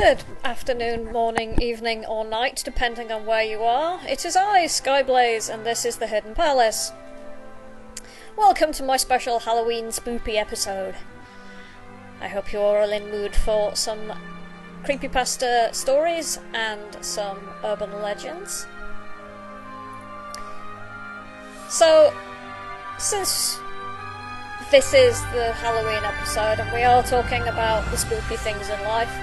Good afternoon, morning, evening or night, depending on where you are. It is I, Skyblaze, and this is the Hidden Palace. Welcome to my special Halloween Spoopy episode. I hope you're all in mood for some creepypasta stories and some urban legends. So, since this is the Halloween episode and we are talking about the spooky things in life,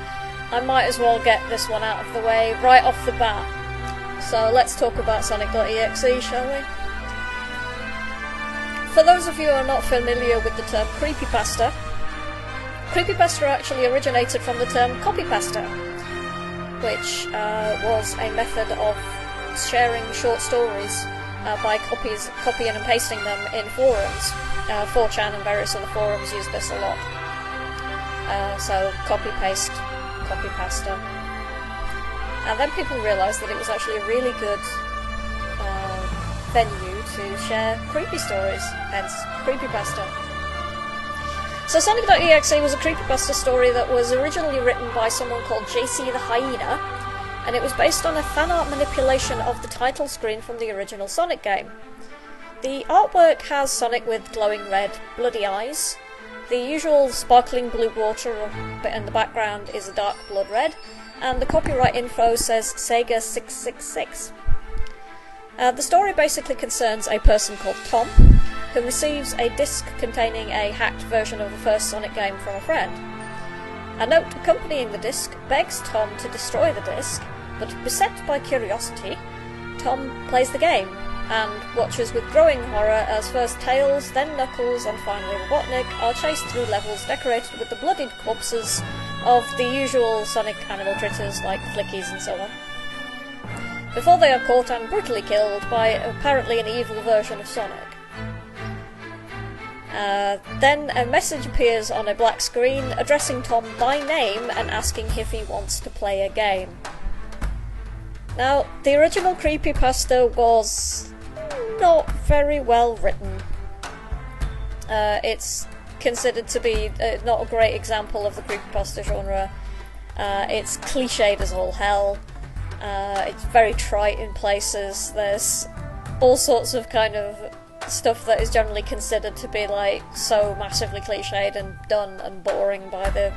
I might as well get this one out of the way right off the bat. So let's talk about Sonic.exe, shall we? For those of you who are not familiar with the term creepypasta, creepypasta actually originated from the term copypasta, which was a method of sharing short stories by copying and pasting them in forums. 4chan and various other forums use this a lot. So copy-paste, copypasta. And then people realised that it was actually a really good venue to share creepy stories, hence creepypasta. So Sonic.exe was a creepypasta story that was originally written by someone called JC the Hyena, and it was based on a fan art manipulation of the title screen from the original Sonic game. The artwork has Sonic with glowing red, bloody eyes. The usual sparkling blue water in the background is a dark blood red, and the copyright info says Sega 666. The story basically concerns a person called Tom, who receives a disc containing a hacked version of the first Sonic game from a friend. A note accompanying the disc begs Tom to destroy the disc, but beset by curiosity, Tom plays the game, and watches with growing horror as first Tails, then Knuckles, and finally Robotnik are chased through levels decorated with the bloodied corpses of the usual Sonic animal critters like Flickies and so on, before they are caught and brutally killed by apparently an evil version of Sonic. Then a message appears on a black screen addressing Tom by name and asking if he wants to play a game. Now, the original creepypasta was not very well written. It's considered to be not a great example of the creepypasta genre. It's cliched as all hell. It's very trite in places. There's all sorts of kind of stuff that is generally considered to be like so massively cliched and done and boring by the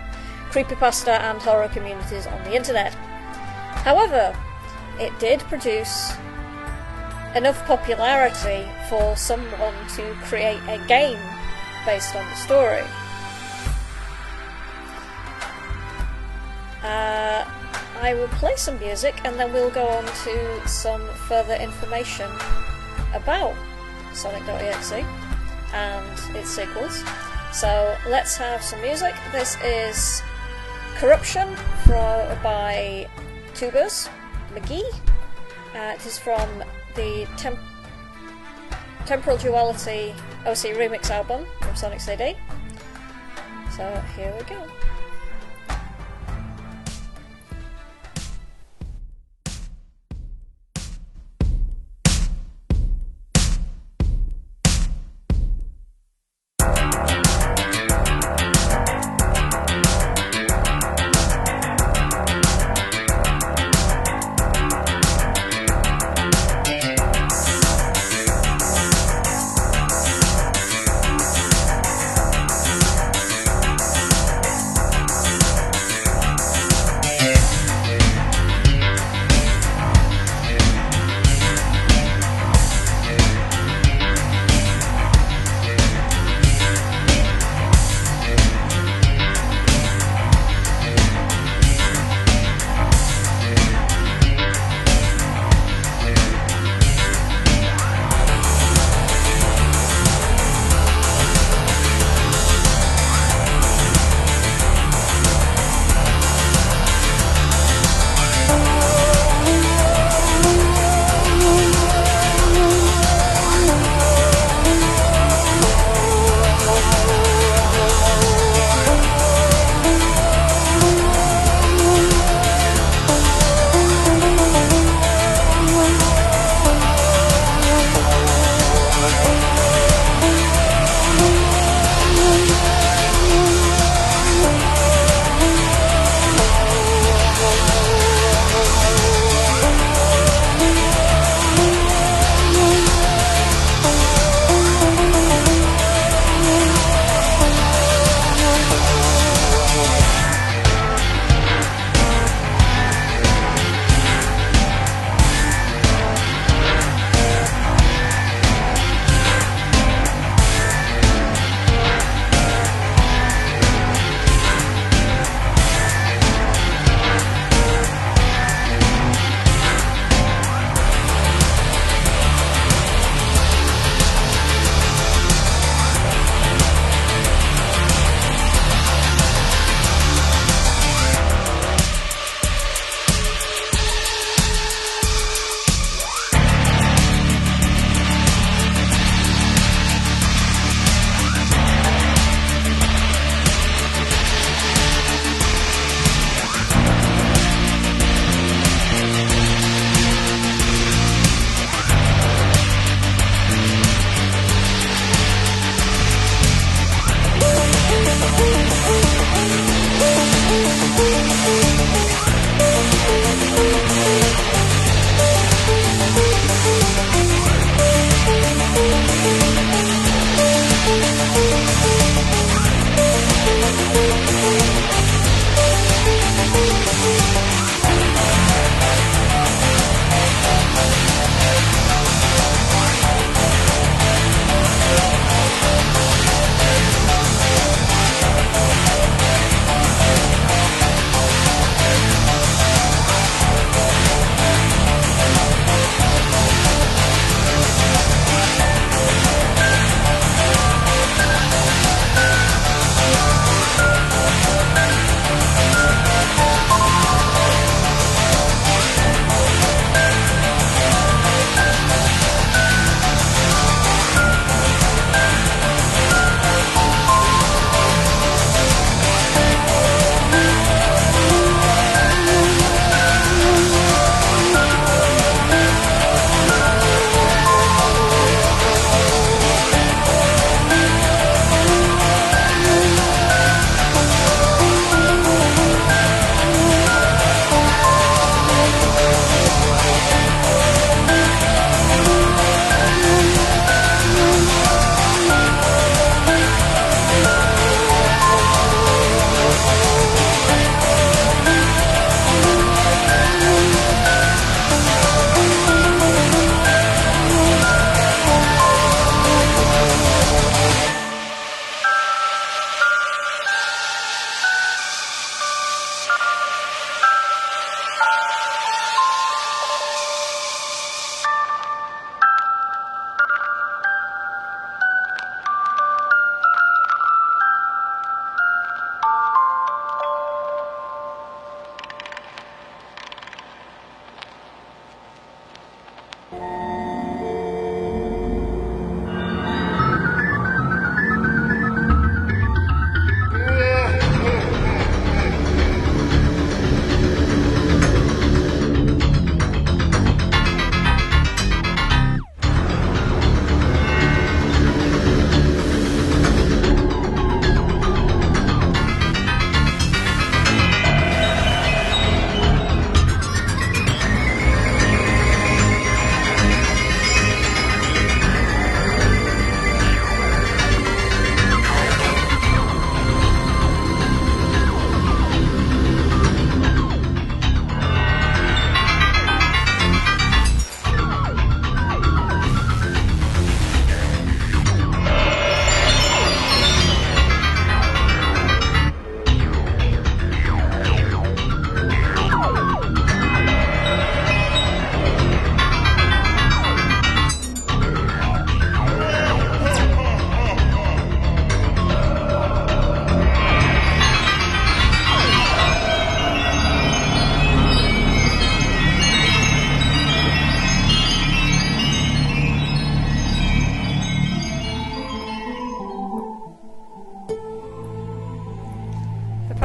creepypasta and horror communities on the internet. However, it did produce enough popularity for someone to create a game based on the story. I will play some music and then we'll go on to some further information about Sonic.exe and its sequels. So let's have some music. This is Corruption by Tubers McGee. It is from the Temporal Duality OC Remix album from Sonic CD. So here we go.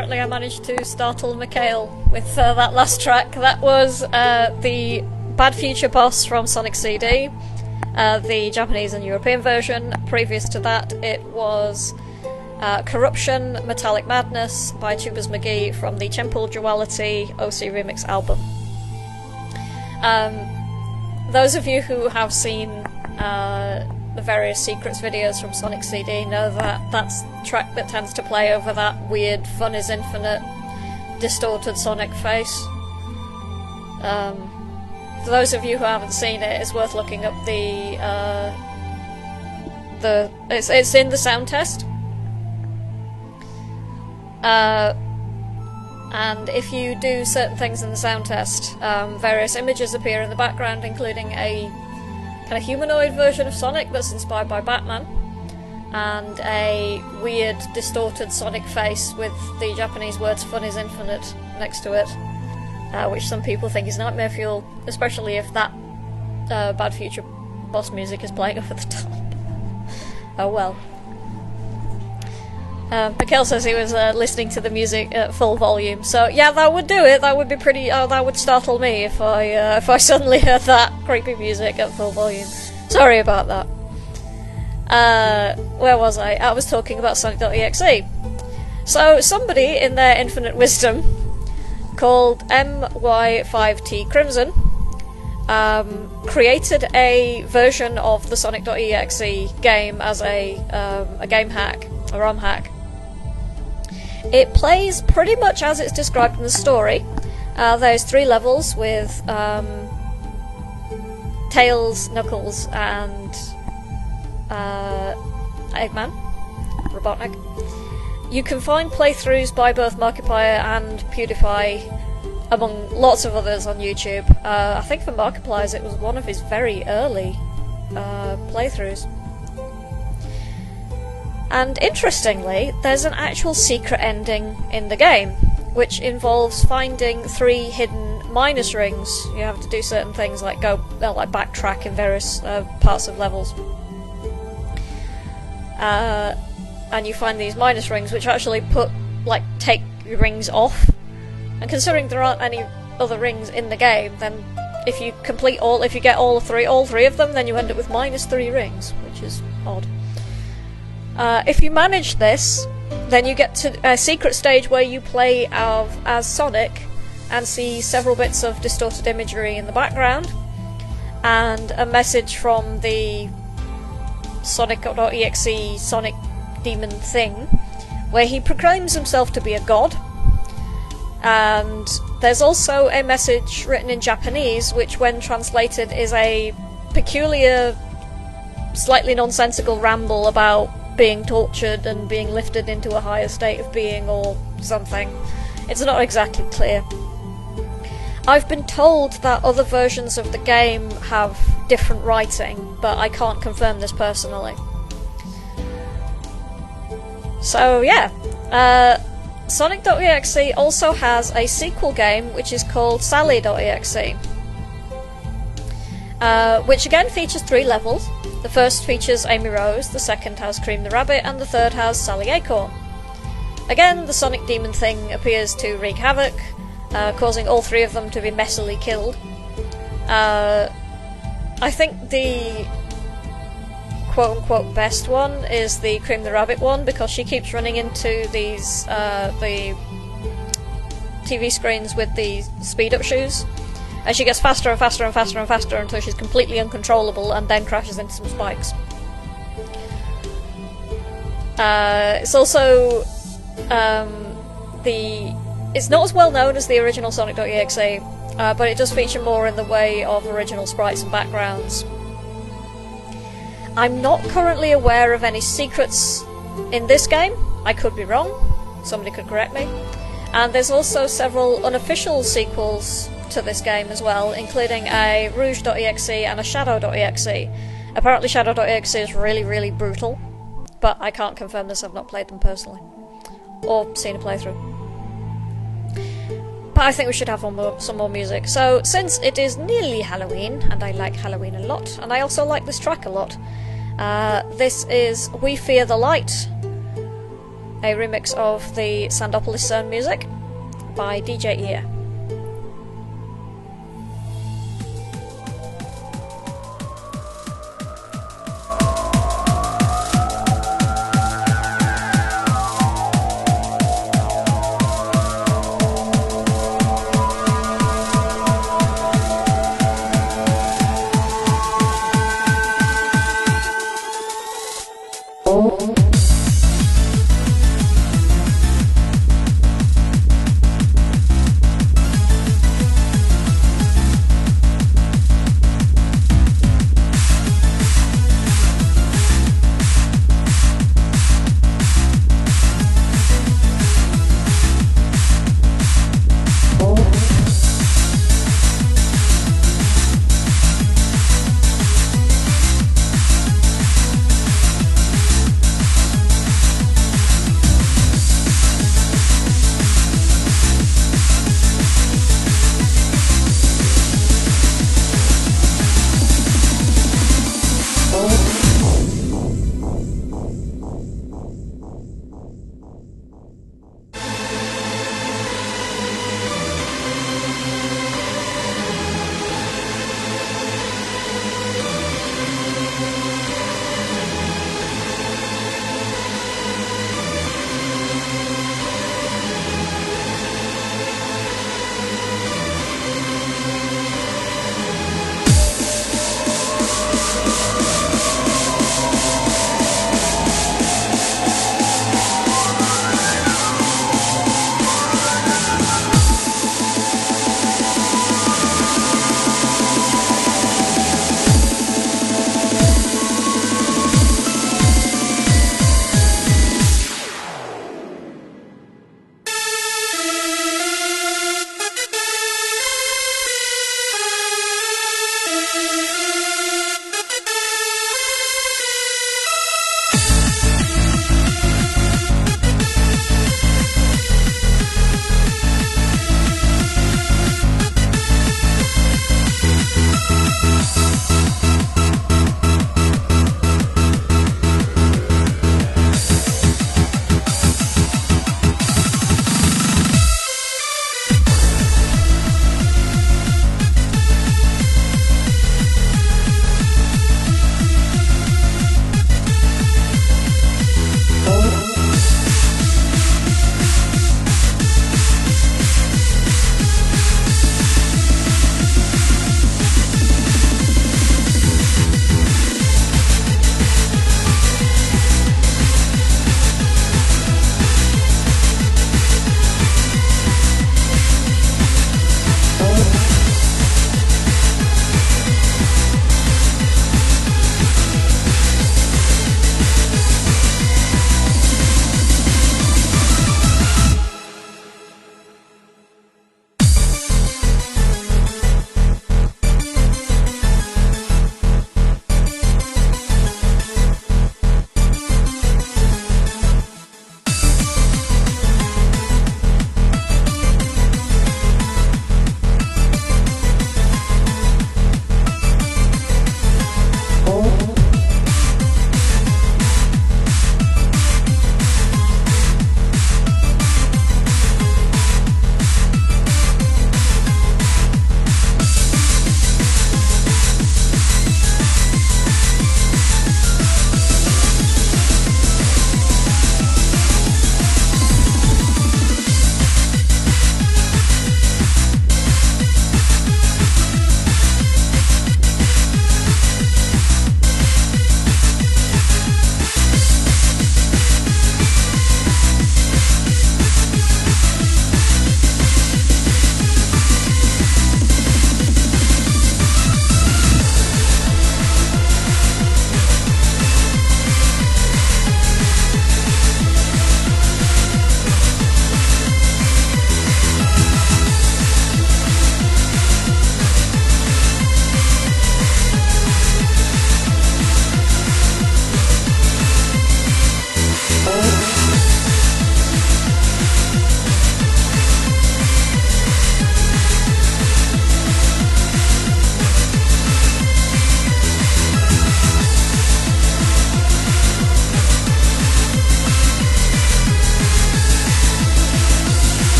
apparently I managed to startle Mikhail with that last track. That was the Bad Future boss from Sonic CD, the Japanese and European version. Previous to that, it was Corruption, Metallic Madness by Tubers McGee from the Temple Duality OC Remix album. Those of you who have seen the various secrets videos from Sonic CD know that that's the track that tends to play over that weird Fun is Infinite distorted Sonic face. For those of you who haven't seen it, it's worth looking up it's in the sound test. And if you do certain things in the sound test, various images appear in the background, including a kind of humanoid version of Sonic that's inspired by Batman, and a weird distorted Sonic face with the Japanese words "Fun is Infinite" next to it, which some people think is nightmare fuel, especially if that Bad Future boss music is playing over the top. Oh well. Mikhail says he was listening to the music at full volume, so yeah, that would do it. That would be pretty. That would startle me if I suddenly heard that creepy music at full volume. Sorry about that. Where was I? I was talking about Sonic.exe. So somebody in their infinite wisdom, called MY5T Crimson, created a version of the Sonic.exe game as a game hack, a ROM hack. It plays pretty much as it's described in the story. There's 3 levels with Tails, Knuckles, and Eggman, Robotnik. You can find playthroughs by both Markiplier and PewDiePie, among lots of others on YouTube. I think for Markiplier's it was one of his very early playthroughs. And interestingly, there's an actual secret ending in the game, which involves finding 3 hidden minus rings. You have to do certain things like backtrack in various parts of levels. And you find these minus rings, which actually take your rings off. And considering there aren't any other rings in the game, then if you get all three of them, then you end up with minus 3 rings, which is odd. If you manage this, then you get to a secret stage where you play as Sonic and see several bits of distorted imagery in the background, and a message from the Sonic.exe Sonic demon thing, where he proclaims himself to be a god. And there's also a message written in Japanese, which when translated is a peculiar, slightly nonsensical ramble about being tortured and being lifted into a higher state of being or something. It's not exactly clear. I've been told that other versions of the game have different writing, but I can't confirm this personally. So yeah, Sonic.exe also has a sequel game which is called Sally.exe, which again features 3 levels. The first features Amy Rose, the second has Cream the Rabbit, and the third has Sally Acorn. Again, the Sonic Demon thing appears to wreak havoc, causing all 3 of them to be messily killed. I think the quote-unquote best one is the Cream the Rabbit one, because she keeps running into these the TV screens with the speed-up shoes, and she gets faster and faster and faster and faster until she's completely uncontrollable and then crashes into some spikes. It's also it's not as well known as the original Sonic.exe, but it does feature more in the way of original sprites and backgrounds. I'm not currently aware of any secrets in this game. I could be wrong. Somebody could correct me. And there's also several unofficial sequels to this game as well, including a Rouge.exe and a Shadow.exe. Apparently Shadow.exe is really, really brutal, but I can't confirm this, I've not played them personally. Or seen a playthrough. But I think we should have some more music. So, since it is nearly Halloween, and I like Halloween a lot, and I also like this track a lot, this is We Fear the Light a remix of the Sandopolis Zone music by DJ Ear.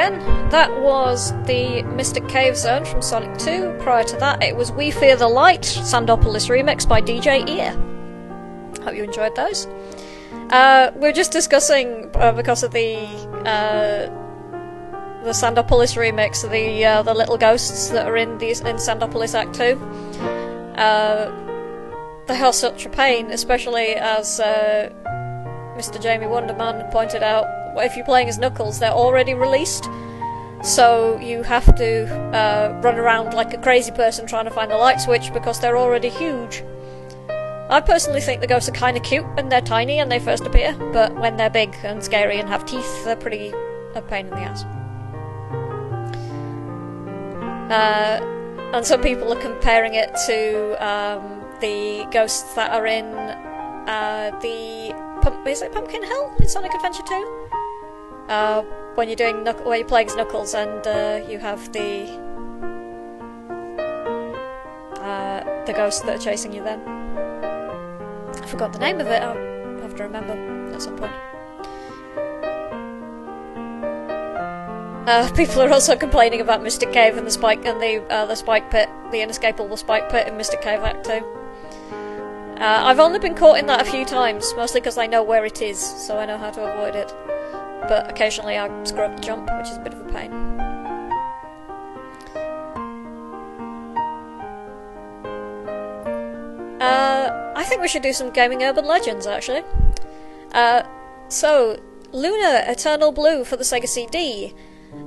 again. That was the Mystic Cave Zone from Sonic 2. Prior to that, it was We Fear the Light, Sandopolis remix by DJ Ear. Hope you enjoyed those. We're just discussing, because of the Sandopolis remix, the little ghosts that are in Sandopolis Act 2. They are such a pain, especially as Mr. Jamie Wonderman pointed out. If you're playing as Knuckles, they're already released, so you have to run around like a crazy person trying to find the light switch because they're already huge. I personally think the ghosts are kind of cute when they're tiny and they first appear, but when they're big and scary and have teeth, they're pretty a pain in the ass. And some people are comparing it to the ghosts that are in is it Pumpkin Hill in Sonic Adventure 2? When you're doing where you're playing as Knuckles and you have the ghosts that are chasing you then. I forgot the name of it, I'll have to remember at some point. People are also complaining about Mystic Cave and the spike pit, the inescapable spike pit in Mystic Cave Act 2. I've only been caught in that a few times, mostly because I know where it is, so I know how to avoid it. But occasionally I screw up the jump, which is a bit of a pain. I think we should do some gaming urban legends, actually. So, Luna Eternal Blue for the Sega CD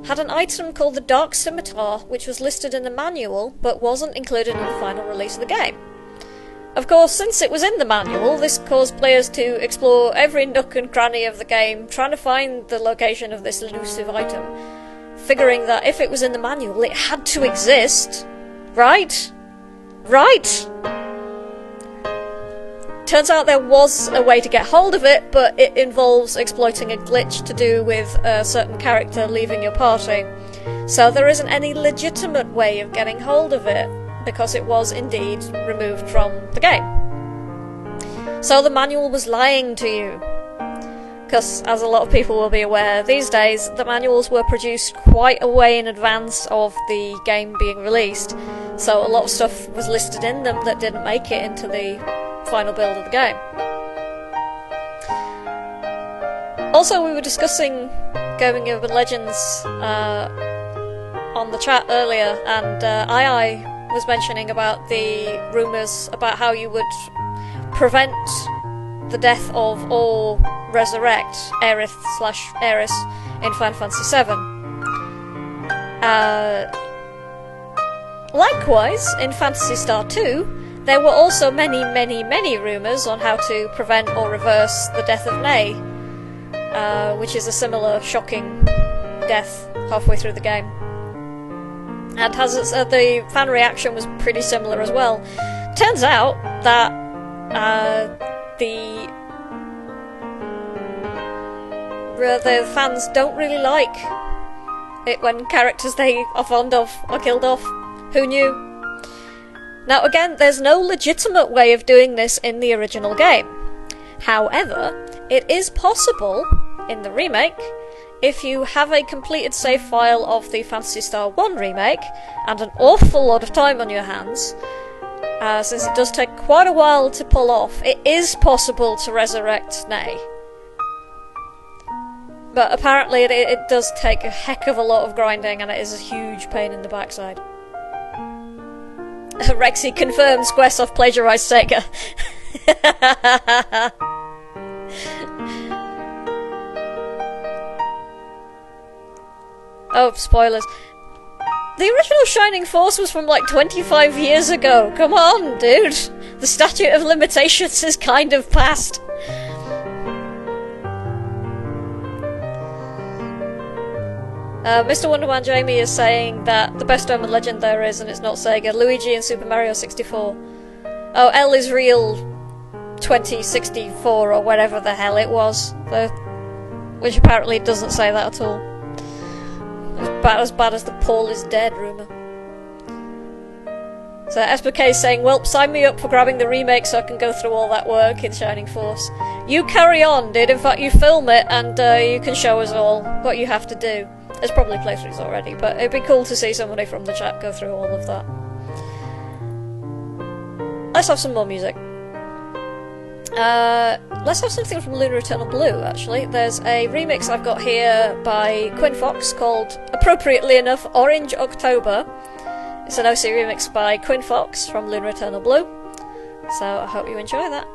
had an item called the Dark Scimitar, which was listed in the manual, but wasn't included in the final release of the game. Of course, since it was in the manual, this caused players to explore every nook and cranny of the game, trying to find the location of this elusive item, figuring that if it was in the manual, it had to exist. Right? Right! Turns out there was a way to get hold of it, but it involves exploiting a glitch to do with a certain character leaving your party. So there isn't any legitimate way of getting hold of it, because it was indeed removed from the game. So the manual was lying to you. Because, as a lot of people will be aware, these days the manuals were produced quite a way in advance of the game being released, so a lot of stuff was listed in them that didn't make it into the final build of the game. Also, we were discussing Gaming Urban Legends on the chat earlier, and II was mentioning about the rumours about how you would prevent the death of or resurrect Aerith/Aeris in Final Fantasy VII. Likewise, in Phantasy Star 2, there were also many rumours on how to prevent or reverse the death of Ney, which is a similar shocking death halfway through the game. And the fan reaction was pretty similar as well. Turns out that the fans don't really like it when characters they are fond of are killed off. Who knew? Now again, there's no legitimate way of doing this in the original game. However, it is possible in the remake if you have a completed save file of the Phantasy Star 1 remake and an awful lot of time on your hands. Since it does take quite a while to pull off, it is possible to resurrect Ney. But apparently it does take a heck of a lot of grinding, and it is a huge pain in the backside. Rexy confirms Squaresoft plagiarised Sega. Oh, spoilers. The original Shining Force was from like 25 years ago. Come on, dude. The statute of limitations is kind of past. Mr. Wonderman Jamie is saying that the best urban legend there is, and it's not Sega, Luigi in Super Mario 64. Oh, L is real 2064 or whatever the hell it was. Which apparently doesn't say that at all. As bad as the Paul is dead rumour. So SPK is saying, well, sign me up for grabbing the remake so I can go through all that work in Shining Force. You carry on, dude. In fact, you film it and you can show us all what you have to do. There's probably playthroughs already, but it'd be cool to see somebody from the chat go through all of that. Let's have some more music. Let's have something from Lunar Eternal Blue, actually. There's a remix I've got here by Quinn Fox called, appropriately enough, Orange October. It's an OC remix by Quinn Fox from Lunar Eternal Blue. So I hope you enjoy that.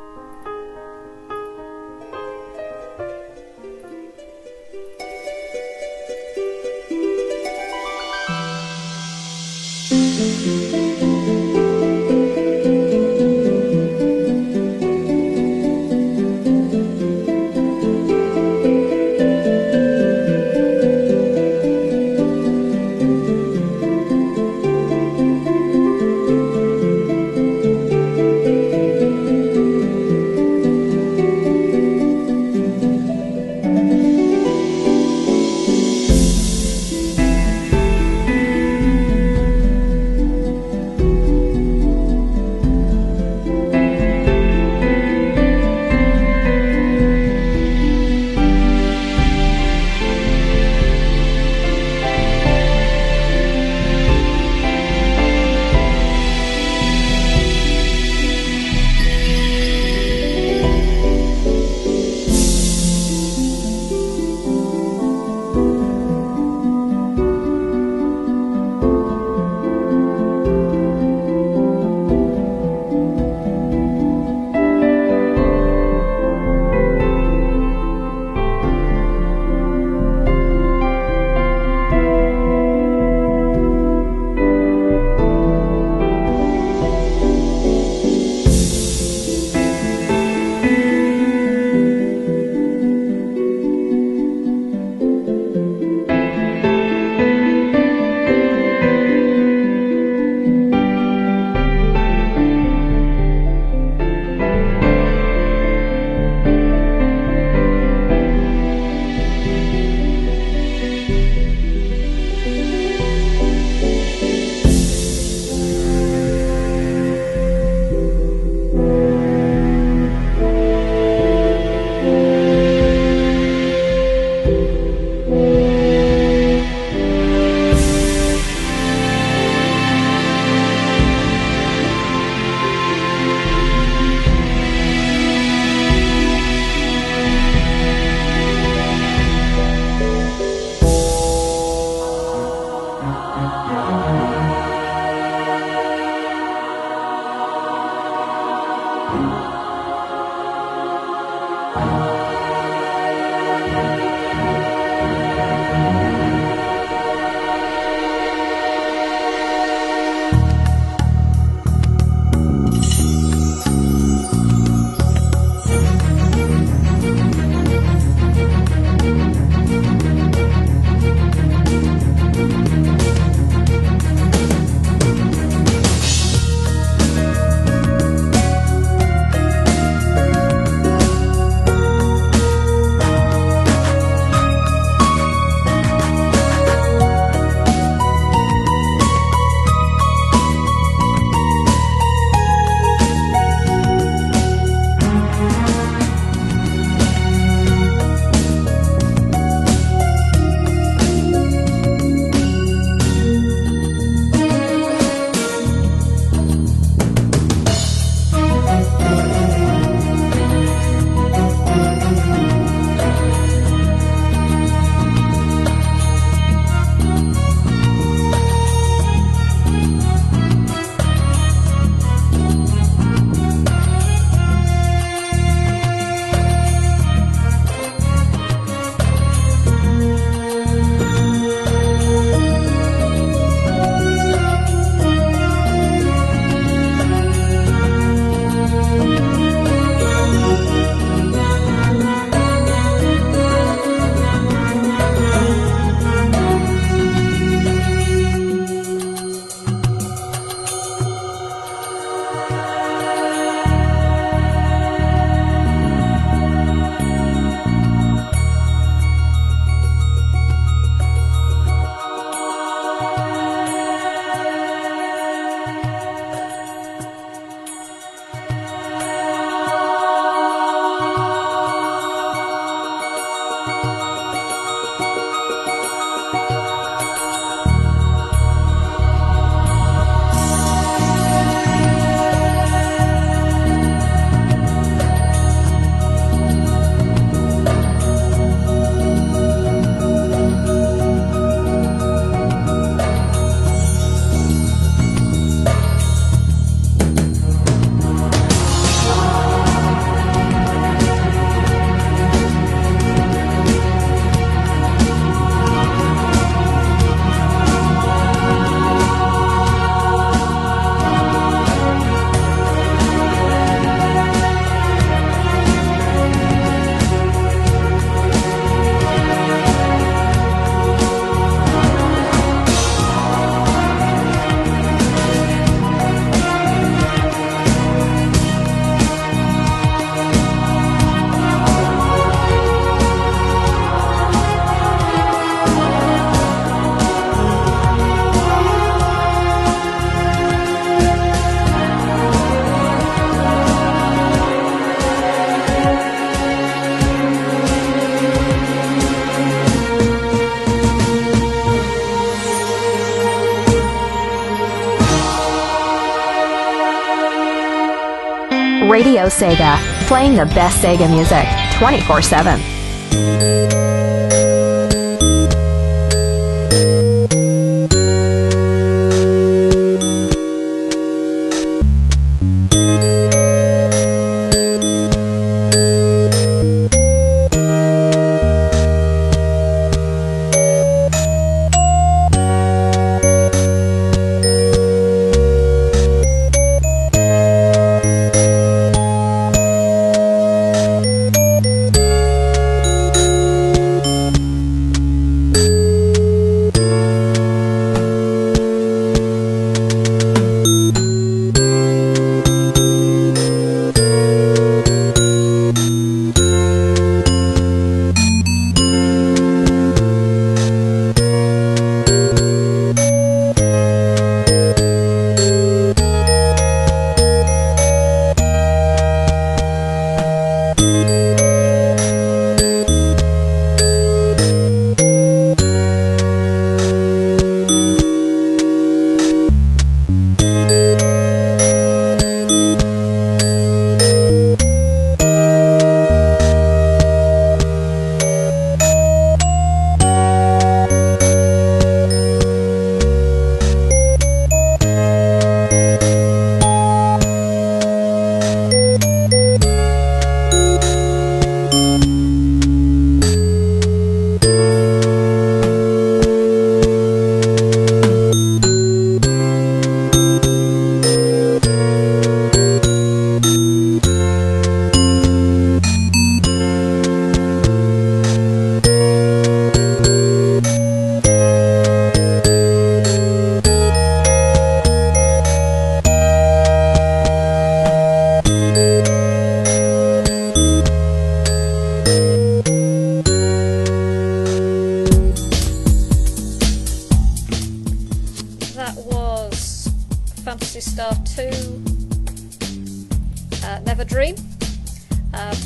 Radio Sega, playing the best Sega music 24/7.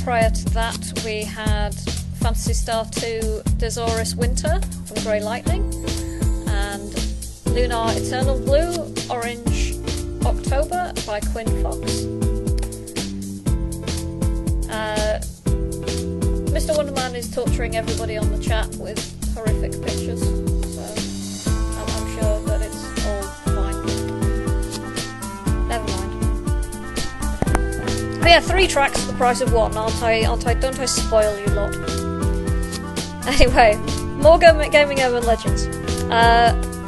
Prior to that, we had Phantasy Star 2 Dezoris Winter from Grey Lightning, and Lunar Eternal Blue Orange October by Quinn Fox. Mr. Wonderman is torturing everybody on the chat with horrific pictures, so I'm sure that it's all fine. Never mind. But yeah, 3 tracks for the price of 1, aren't I? Don't I spoil you lot? Anyway, more Gaming Urban Legends.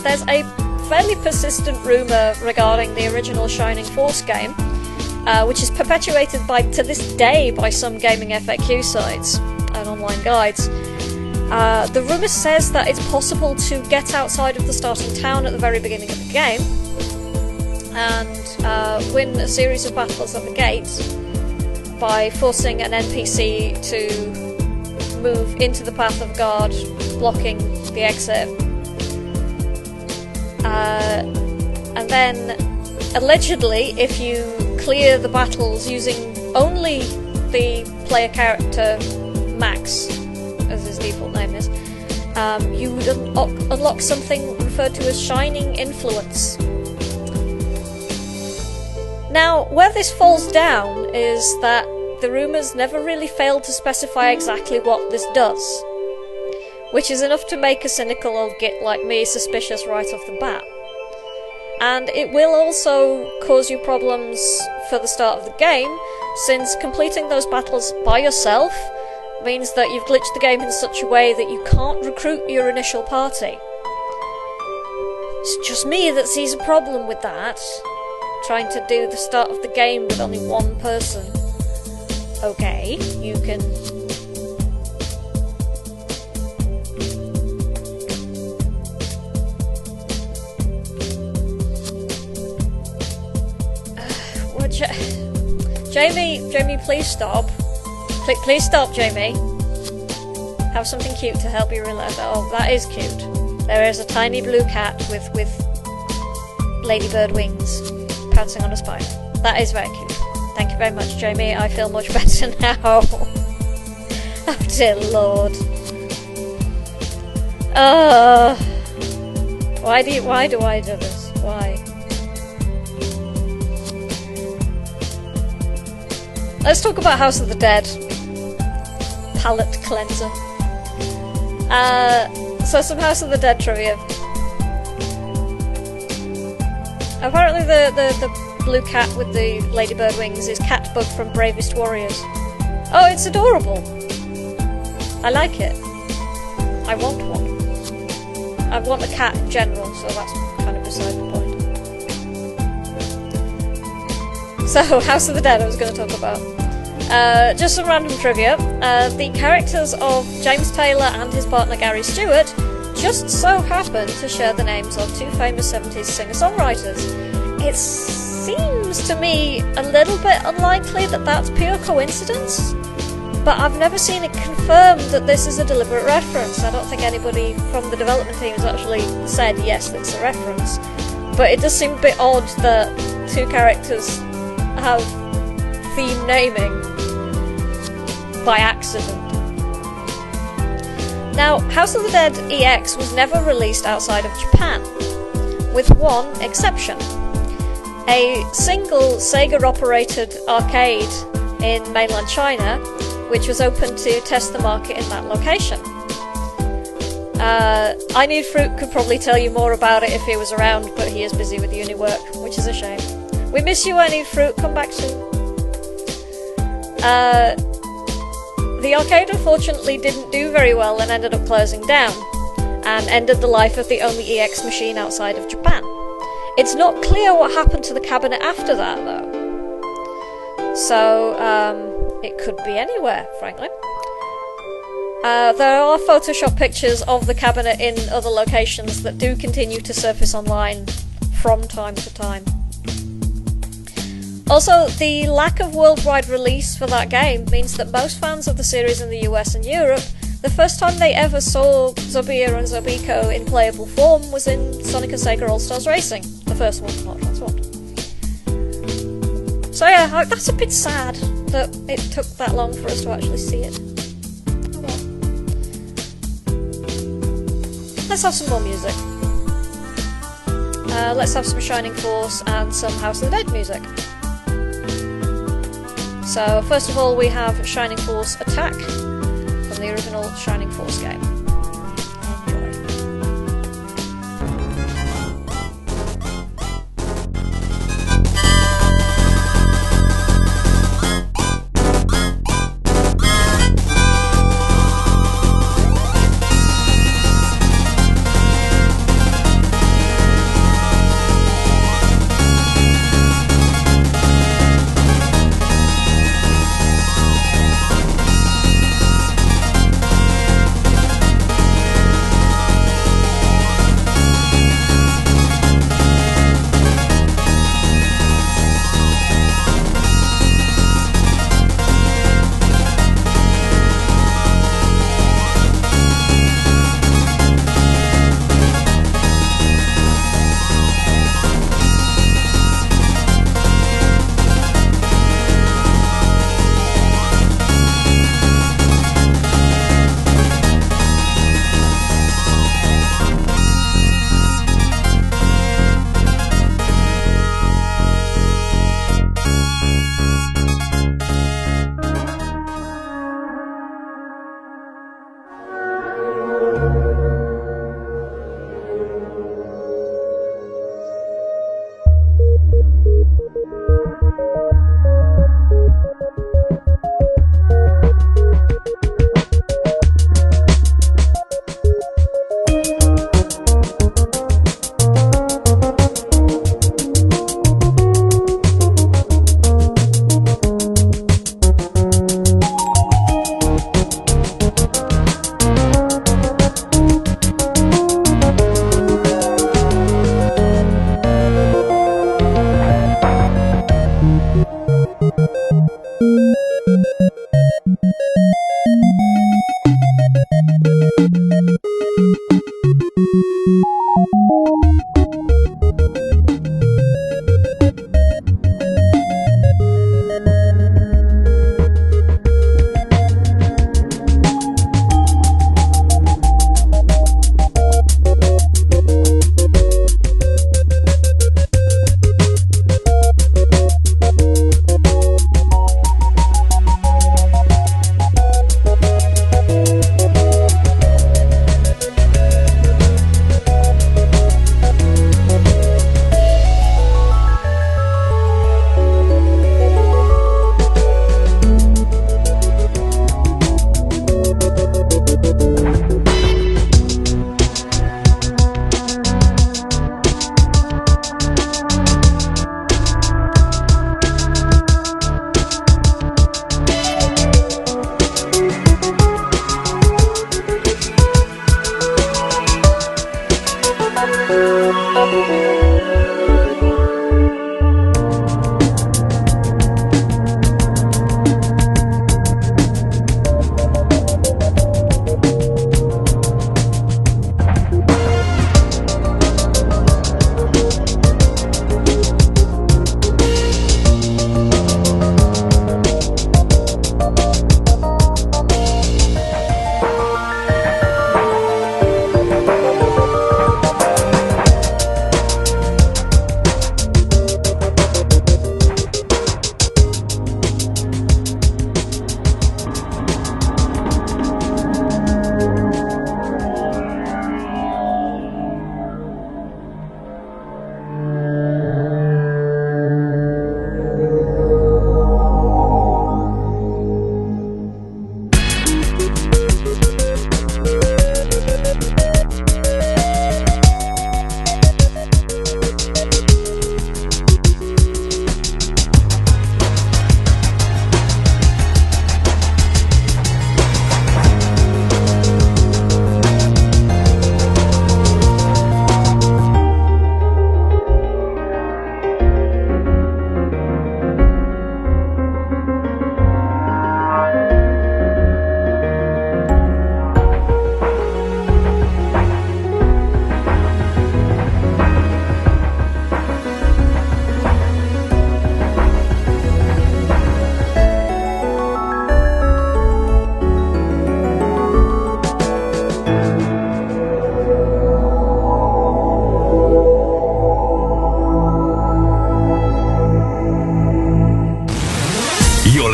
There's a fairly persistent rumour regarding the original Shining Force game, which is perpetuated to this day by some gaming FAQ sites and online guides. The rumour says that it's possible to get outside of the starting town at the very beginning of the game and win a series of battles at the gates by forcing an NPC to move into the path of guard, blocking the exit. And then, allegedly, if you clear the battles using only the player character Max, as his default name is, you would unlock something referred to as Shining Influence. Now, where this falls down is that the rumours never really failed to specify exactly what this does, which is enough to make a cynical old git like me suspicious right off the bat. And it will also cause you problems for the start of the game, since completing those battles by yourself means that you've glitched the game in such a way that you can't recruit your initial party. It's just me that sees a problem with that. Trying to do the start of the game with only one person. Okay, you can... Jamie, please stop. Please stop, Jamie. Have something cute to help you relax. Oh, that is cute. There is a tiny blue cat with ladybird wings pouncing on a spider. That is very cute. Thank you very much, Jamie. I feel much better now. Oh dear Lord. Why do I do this? Why? let's talk about House of the Dead. Palate cleanser. So some House of the Dead trivia. Apparently the blue cat with the ladybird wings is Catbug from Bravest Warriors. Oh, it's adorable. I like it. I want one. I want a cat in general, so that's kind of beside the point. So, House of the Dead I was going to talk about. Just some random trivia. The characters of James Taylor and his partner Gary Stewart just so happen to share the names of two famous 70s singer-songwriters. It seems to me a little bit unlikely that that's pure coincidence, but I've never seen it confirmed that this is a deliberate reference. I don't think anybody from the development team has actually said yes, it's a reference, but it does seem a bit odd that two characters have theme naming by accident. Now, House of the Dead EX was never released outside of Japan, with one exception. A single Sega-operated arcade in mainland China, which was open to test the market in that location. I Need Fruit could probably tell you more about it if he was around, but he is busy with uni work, which is a shame. We miss you, I Need Fruit, come back soon. The arcade unfortunately didn't do very well and ended up closing down, and ended the life of the only EX machine outside of Japan. It's not clear what happened to the cabinet after that, though. So, it could be anywhere, frankly. There are Photoshop pictures of the cabinet in other locations that do continue to surface online from time to time. Also, the lack of worldwide release for that game means that most fans of the series in the US and Europe, the first time they ever saw Zobia and Zobiko in playable form was in Sonic and Sega All-Stars Racing. The first one, not transformed. So yeah, that's a bit sad that it took that long for us to actually see it. Oh well. Let's have some more music. Let's have some Shining Force and some House of the Dead music. So, first of all, we have Shining Force Attack from the original Shining Force game. Enjoy.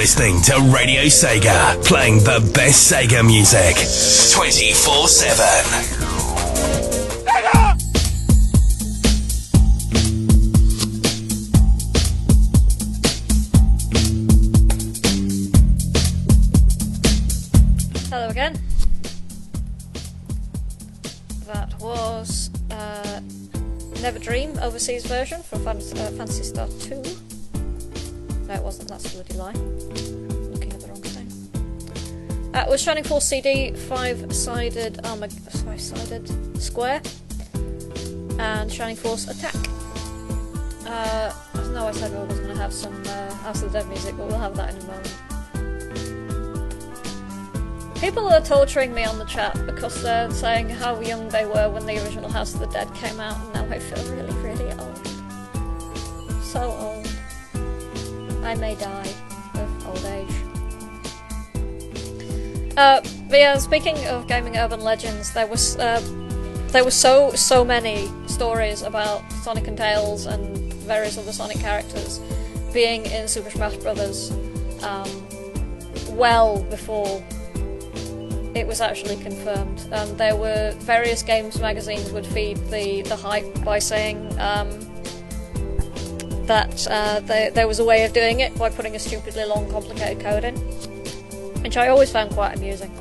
listening to Radio Sega, playing the best Sega music 24/7. Hello again. That was Never Dream overseas version for Phantasy Star 2. No, it wasn't. That's a bloody lie. Looking at the wrong thing. It was Shining Force CD, five-sided square, and Shining Force Attack. I know I said we were going to have some House of the Dead music, but we'll have that in a moment. People are torturing me on the chat because they're saying how young they were when the original House of the Dead came out, and now I feel really, really old. So old. I may die of old age. But yeah, speaking of gaming urban legends, there was so many stories about Sonic and Tails and various other Sonic characters being in Super Smash Bros. Well before it was actually confirmed. There were various games magazines would feed the hype by saying that there was a way of doing it by putting a stupidly long, complicated code in, which I always found quite amusing.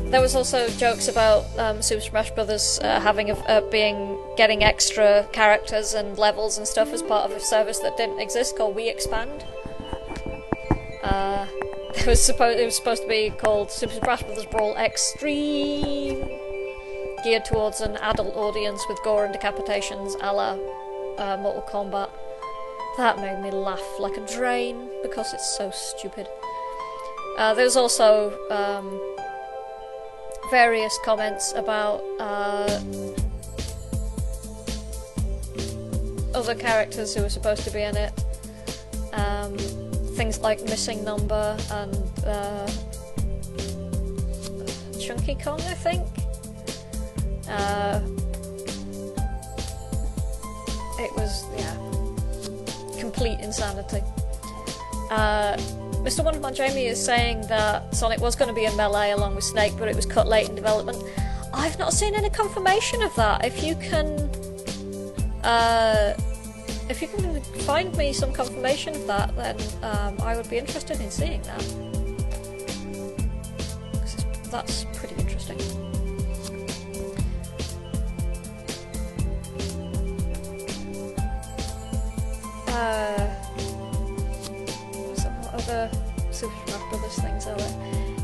There was also jokes about Super Smash Bros. Getting extra characters and levels and stuff as part of a service that didn't exist called We Expand. It was supposed to be called Super Smash Bros. Brawl Extreme, geared towards an adult audience with gore and decapitations a la Mortal Kombat. That made me laugh like a drain because it's so stupid. There was also various comments about other characters who were supposed to be in it. Things like Missing Number and Chunky Kong, I think. It was, complete insanity. Mr. Wonderman Jamie is saying that Sonic was going to be in Melee along with Snake, but it was cut late in development. I've not seen any confirmation of that. If you can find me some confirmation of that, then I would be interested in seeing that. 'Cause that's pretty interesting. What other Super Smash Bros. Things are there?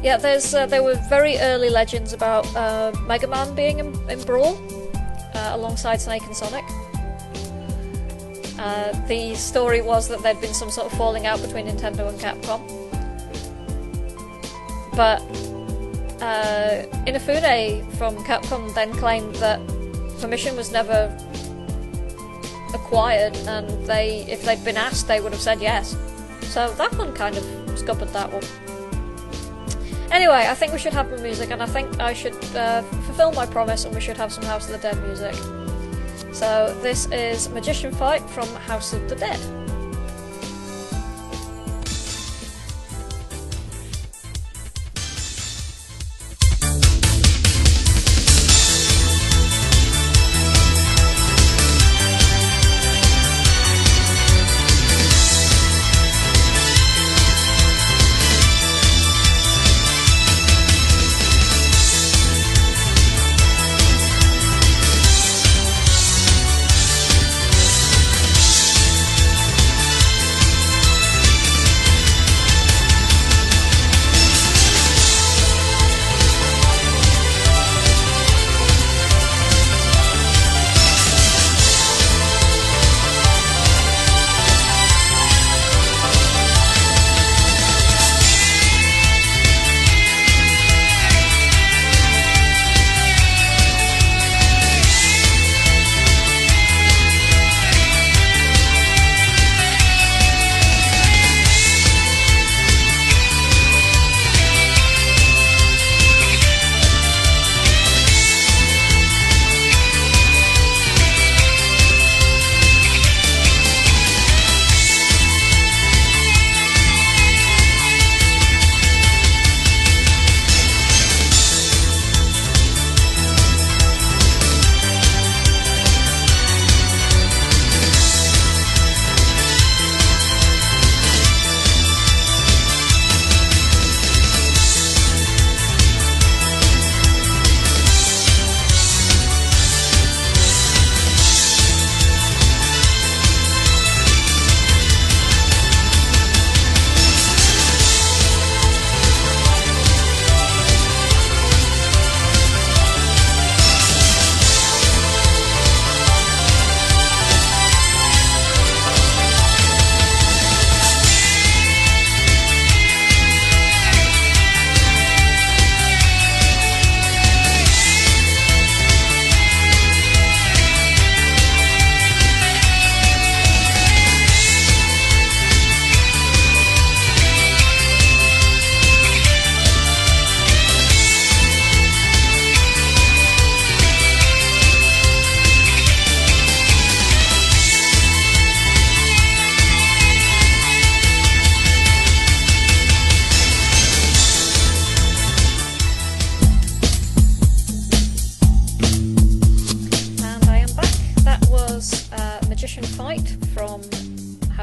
Yeah, there were very early legends about Mega Man being in Brawl alongside Snake and Sonic. The story was that there'd been some sort of falling out between Nintendo and Capcom. But Inafune from Capcom then claimed that permission was never acquired, and if they'd been asked, they would have said yes. So that one kind of scuppered that one. Anyway, I think we should have the music, and I think I should fulfill my promise, and we should have some House of the Dead music. So this is Magician Fight from House of the Dead.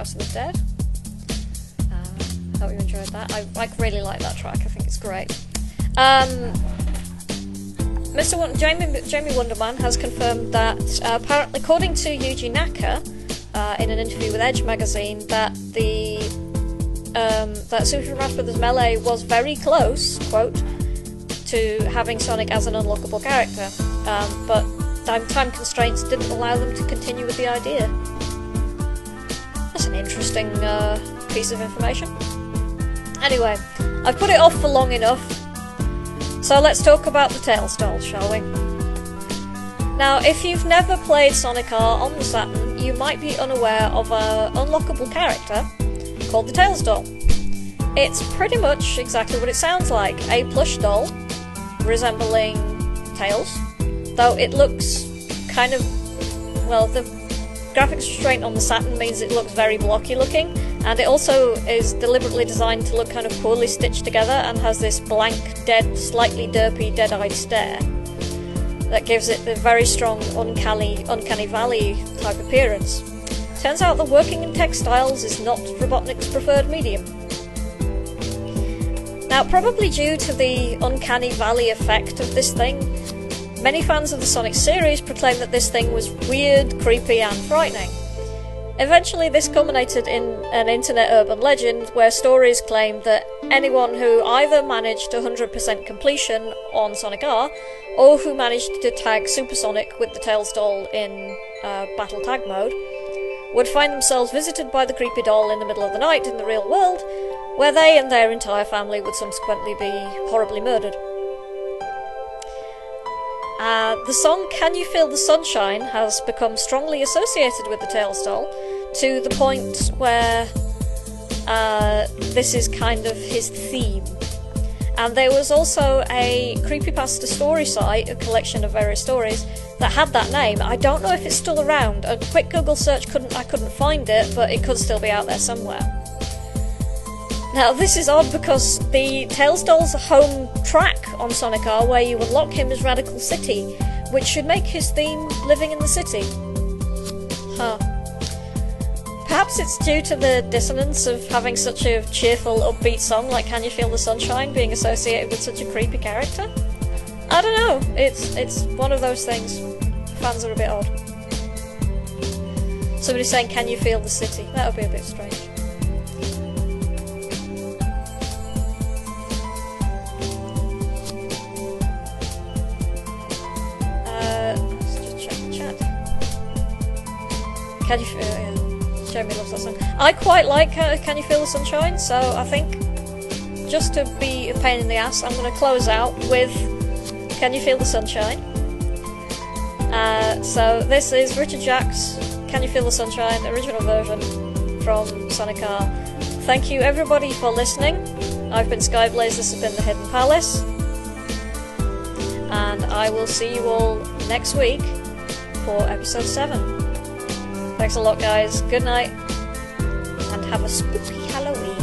House of the Dead. Hope you enjoyed that. I really like that track. I think it's great. Jamie Wonderman has confirmed that apparently, according to Yuji Naka, in an interview with Edge magazine, that that Super Smash Bros. Melee was very close, quote, to having Sonic as an unlockable character, but time constraints didn't allow them to continue with the idea. That's an interesting piece of information. Anyway, I've put it off for long enough, so let's talk about the Tails doll, shall we? Now, if you've never played Sonic R on the Saturn, you might be unaware of an unlockable character called the Tails doll. It's pretty much exactly what it sounds like, a plush doll resembling Tails, though it looks kind of, well, the graphics restraint on the Saturn means it looks very blocky looking, and it also is deliberately designed to look kind of poorly stitched together and has this blank, dead, slightly derpy, dead-eyed stare that gives it the very strong uncanny valley type appearance. Turns out that working in textiles is not Robotnik's preferred medium. Now, probably due to the uncanny valley effect of this thing, many fans of the Sonic series proclaim that this thing was weird, creepy, and frightening. Eventually, this culminated in an internet urban legend where stories claimed that anyone who either managed 100% completion on Sonic R, or who managed to tag Super Sonic with the Tails doll in battle tag mode, would find themselves visited by the creepy doll in the middle of the night in the real world, where they and their entire family would subsequently be horribly murdered. The song Can You Feel the Sunshine has become strongly associated with the Tails doll, to the point where this is kind of his theme. And there was also a creepypasta story site, a collection of various stories, that had that name. I don't know if it's still around. A quick Google search I couldn't find it, but it could still be out there somewhere. Now, this is odd because the Tails doll's home track on Sonic R, where you unlock him, is Radical City, which should make his theme living in the city. Huh. Perhaps it's due to the dissonance of having such a cheerful, upbeat song like Can You Feel the Sunshine being associated with such a creepy character? I don't know, it's one of those things. Fans are a bit odd. Somebody's saying, can you feel the city? That would be a bit strange. Let's just check the chat. Can you feel... yeah. Jeremy loves that song. I quite like Can You Feel the Sunshine, so I think, just to be a pain in the ass, I'm going to close out with Can You Feel the Sunshine? So this is Richard Jacks' Can You Feel the Sunshine, original version from Sonic R. Thank you everybody for listening. I've been Skyblaze, this has been The Hidden Palace, and I will see you all next week for episode 7. Thanks a lot, guys. Good night, and have a spooky Halloween.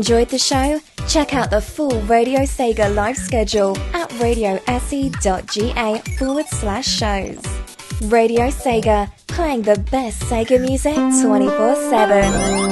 Enjoyed the show? Check out the full Radio Sega live schedule at radiose.ga/shows. Radio Sega, playing the best Sega music 24/7.